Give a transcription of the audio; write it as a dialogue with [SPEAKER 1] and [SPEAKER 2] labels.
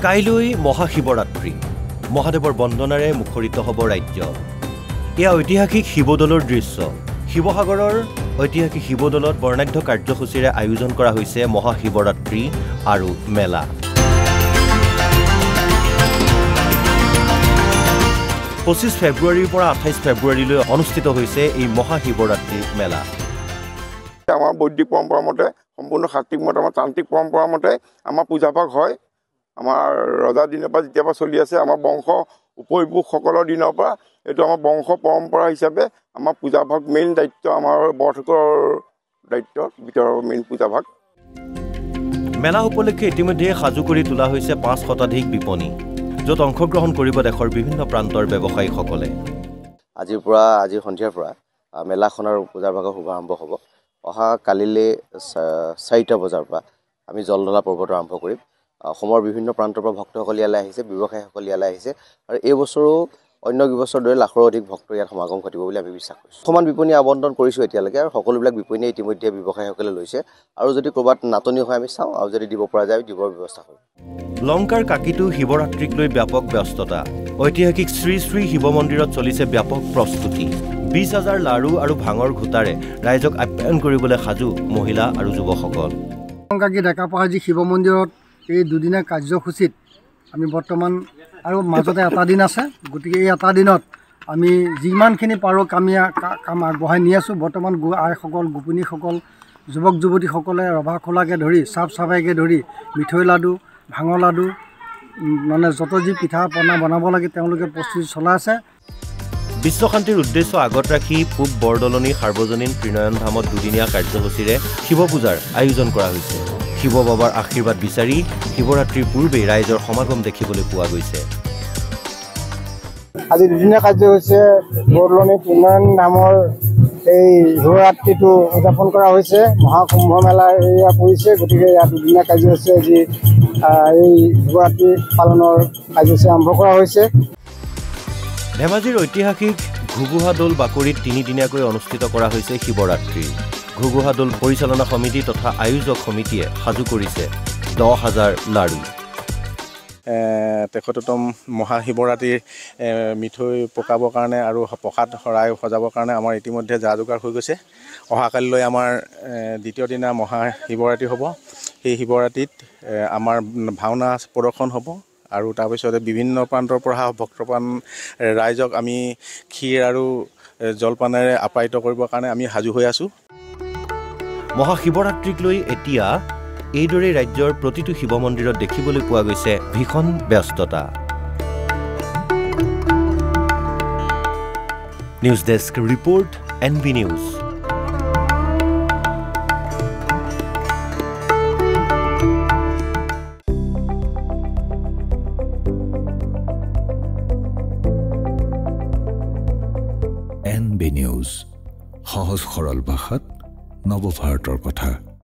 [SPEAKER 1] কাইলৈ মহাশিৱৰাত্ৰি মহাদেৱৰ বন্দনাৰে মুখৰিত হ'ব ৰাজ্য। এয়া ঐতিহাসিক শিৱদৌলৰ দৃশ্য। শিৱসাগৰৰ ঐতিহাসিক শিৱদৌলত বৰ্ণাঢ্য কাৰ্যসূচীৰে আয়োজন কৰা হৈছে মহাশিৱৰাত্ৰি আৰু মেলা। 25 ফেব্ৰুৱাৰীৰ পৰা 28 ফেব্ৰুৱাৰীলৈ অনুষ্ঠিত হৈছে এই মহাশিৱৰাত্ৰি মেলা।
[SPEAKER 2] আমাৰ বৈদিক পৰম্পৰা মতে সম্পূৰ্ণ শাস্ত্ৰীয় মতে আমাৰ তান্ত্ৰিক পৰম্পৰা মতে আমাৰ পূজাভাগ হয়। আমাৰ ৰজাৰ দিনৰ পৰা যেতিয়াৰ পৰা চলি আছে আমাৰ বংশ উপৰিপুৰুষসকলৰ দিনৰ পৰা এইটো আমাৰ বংশ পৰম্পৰা হিচাপে আমাৰ পূজাভাগ মেইন দায়িত্ব, আমাৰ বৰঠকৰ দায়িত্বৰ ভিতৰৰ মেইন পূজাভাগ।
[SPEAKER 1] মেলা উপলক্ষে ইতিমধ্যে সাজু কৰি তোলা হৈছে 5 শতাধিক বিপণী, য'ত অংশগ্ৰহণ কৰিব দেশৰ বিভিন্ন প্ৰান্তৰ ব্যৱসায়ীসকলে।
[SPEAKER 3] আজি সন্ধিয়াৰ পৰা মেলাখনৰ পূজাভাগৰ শুভাৰম্ভ হ'ব। অহা কালিলৈ 4টা বজাৰ পৰা আমি জলঢলা পৰ্বটো আৰম্ভ কৰিম। অসমৰ বিভিন্ন প্ৰান্তৰ পৰা ভক্তসকল ইয়ালৈ আহিছে, ব্যৱসায়ীসকল ইয়ালৈ আহিছে আৰু এই বছৰো অন্য কেইবছৰ দৰে লাখৰো অধিক ভক্ত ইয়াত সমাগম ঘটিব বুলি আমি বিশ্বাস কৰিছোঁ। সমান বিপণী আবণ্টন কৰিছোঁ এতিয়ালৈকে আৰু সকলোবিলাক বিপণীয়ে ইতিমধ্যে ব্যৱসায়ীসকলে লৈছে আৰু যদি ক'ৰবাত নাটনি হয় আমি চাওঁ আৰু যদি দিব পৰা যায় দিবৰ ব্যৱস্থা কৰিম।
[SPEAKER 1] লংকাৰ কাকিটো শিৱৰাত্ৰিক লৈ ব্যাপক ব্যস্ততা। ঐতিহাসিক শ্ৰী শ্ৰী শিৱ মন্দিৰত চলিছে ব্যাপক প্ৰস্তুতি। 20,000 লাড়ু আৰু ভাঙৰ ঘোটাৰে ৰাইজক আপ্যায়ন কৰিবলৈ সাজু মহিলা আৰু যুৱকসকল।
[SPEAKER 4] লংকাকী ডেকাপাহাজী শিৱ মন্দিৰত এই দুদিনীয়া কাৰ্যসূচীত আমি বৰ্তমান আৰু মাজতে এটা দিন আছে, গতিকে এই এটা দিনত আমি যিমানখিনি পাৰোঁ কাম আগবঢ়াই নি আছোঁ। বৰ্তমান আইসকল, গোপিনীসকল, যুৱক যুৱতীসকলে ৰভা খোলাকে ধৰি চাপ চাপাইকে ধৰি মিঠৈ লাডু, ভাঙৰ লাডু মানে যত যি পিঠা পনা বনাব লাগে তেওঁলোকে প্ৰস্তুতি চলাই আছে।
[SPEAKER 1] বিশ্বশান্তিৰ উদ্দেশ্য আগত ৰাখি পূব বৰদলনি সাৰ্বজনীন ত্ৰিনয়ন ধামত দুদিনীয়া কাৰ্যসূচীৰে শিৱ পূজাৰ আয়োজন কৰা হৈছে। শিৱ বাবাৰ আশীৰ্বাদ বিচাৰি শিৱৰাত্ৰিৰ পূৰ্বেই ৰাইজৰ সমাগম দেখিবলৈ পোৱা গৈছে।
[SPEAKER 4] আজি দুদিনীয়া কাৰ্যসূচীৰে বৰদলনি ত্ৰিনয়ন ধামৰ এই শিৱৰাত্ৰিটো উদযাপন কৰা হৈছে। মহাকুম্ভ মেলা এয়া পৰিছে, গতিকে ইয়াত দুদিনীয়া কাৰ্যসূচী আজি এই শিৱৰাত্ৰি পালনৰ কাৰ্যসূচী আৰম্ভ কৰা হৈছে।
[SPEAKER 1] ধেমাজিৰ ঐতিহাসিক ঘুগুহা দৌল বাকৰিত 3দিনীয়াকৈ অনুষ্ঠিত কৰা হৈছে শিৱৰাত্ৰি। ঘুগুহা দৌল পৰিচালনা সমিতি তথা আয়োজক সমিতিয়ে সাজু কৰিছে 10,000 লাড়ু।
[SPEAKER 5] 63তম মহাশিৱৰাত্ৰিৰ মিঠৈ পকাবৰ কাৰণে আৰু প্ৰসাদ শৰাই সজাবৰ কাৰণে আমাৰ ইতিমধ্যে যা যোগাৰ হৈ গৈছে। অহাকালিলৈ আমাৰ দ্বিতীয় দিনা মহাশিৱৰাত্ৰি হ'ব। সেই শিৱৰাত্ৰিত আমাৰ ভাওনা প্ৰদৰ্শন হ'ব আৰু তাৰপিছতে বিভিন্ন প্ৰান্তৰ পৰা ভক্তপ্ৰাণ ৰাইজক আমি ক্ষীৰ আৰু জলপানেৰে আপ্যায়িত কৰিবৰ কাৰণে আমি সাজু হৈ আছোঁ।
[SPEAKER 1] মহাশিৱৰাত্ৰিক লৈ এতিয়া এইদৰে ৰাজ্যৰ প্ৰতিটো শিৱ মন্দিৰত দেখিবলৈ পোৱা গৈছে ভীষণ ব্যস্ততা। News desk report, NB news.
[SPEAKER 6] NB news, সহজ সৰল ভাষাত নৱভাৰতৰ কথা।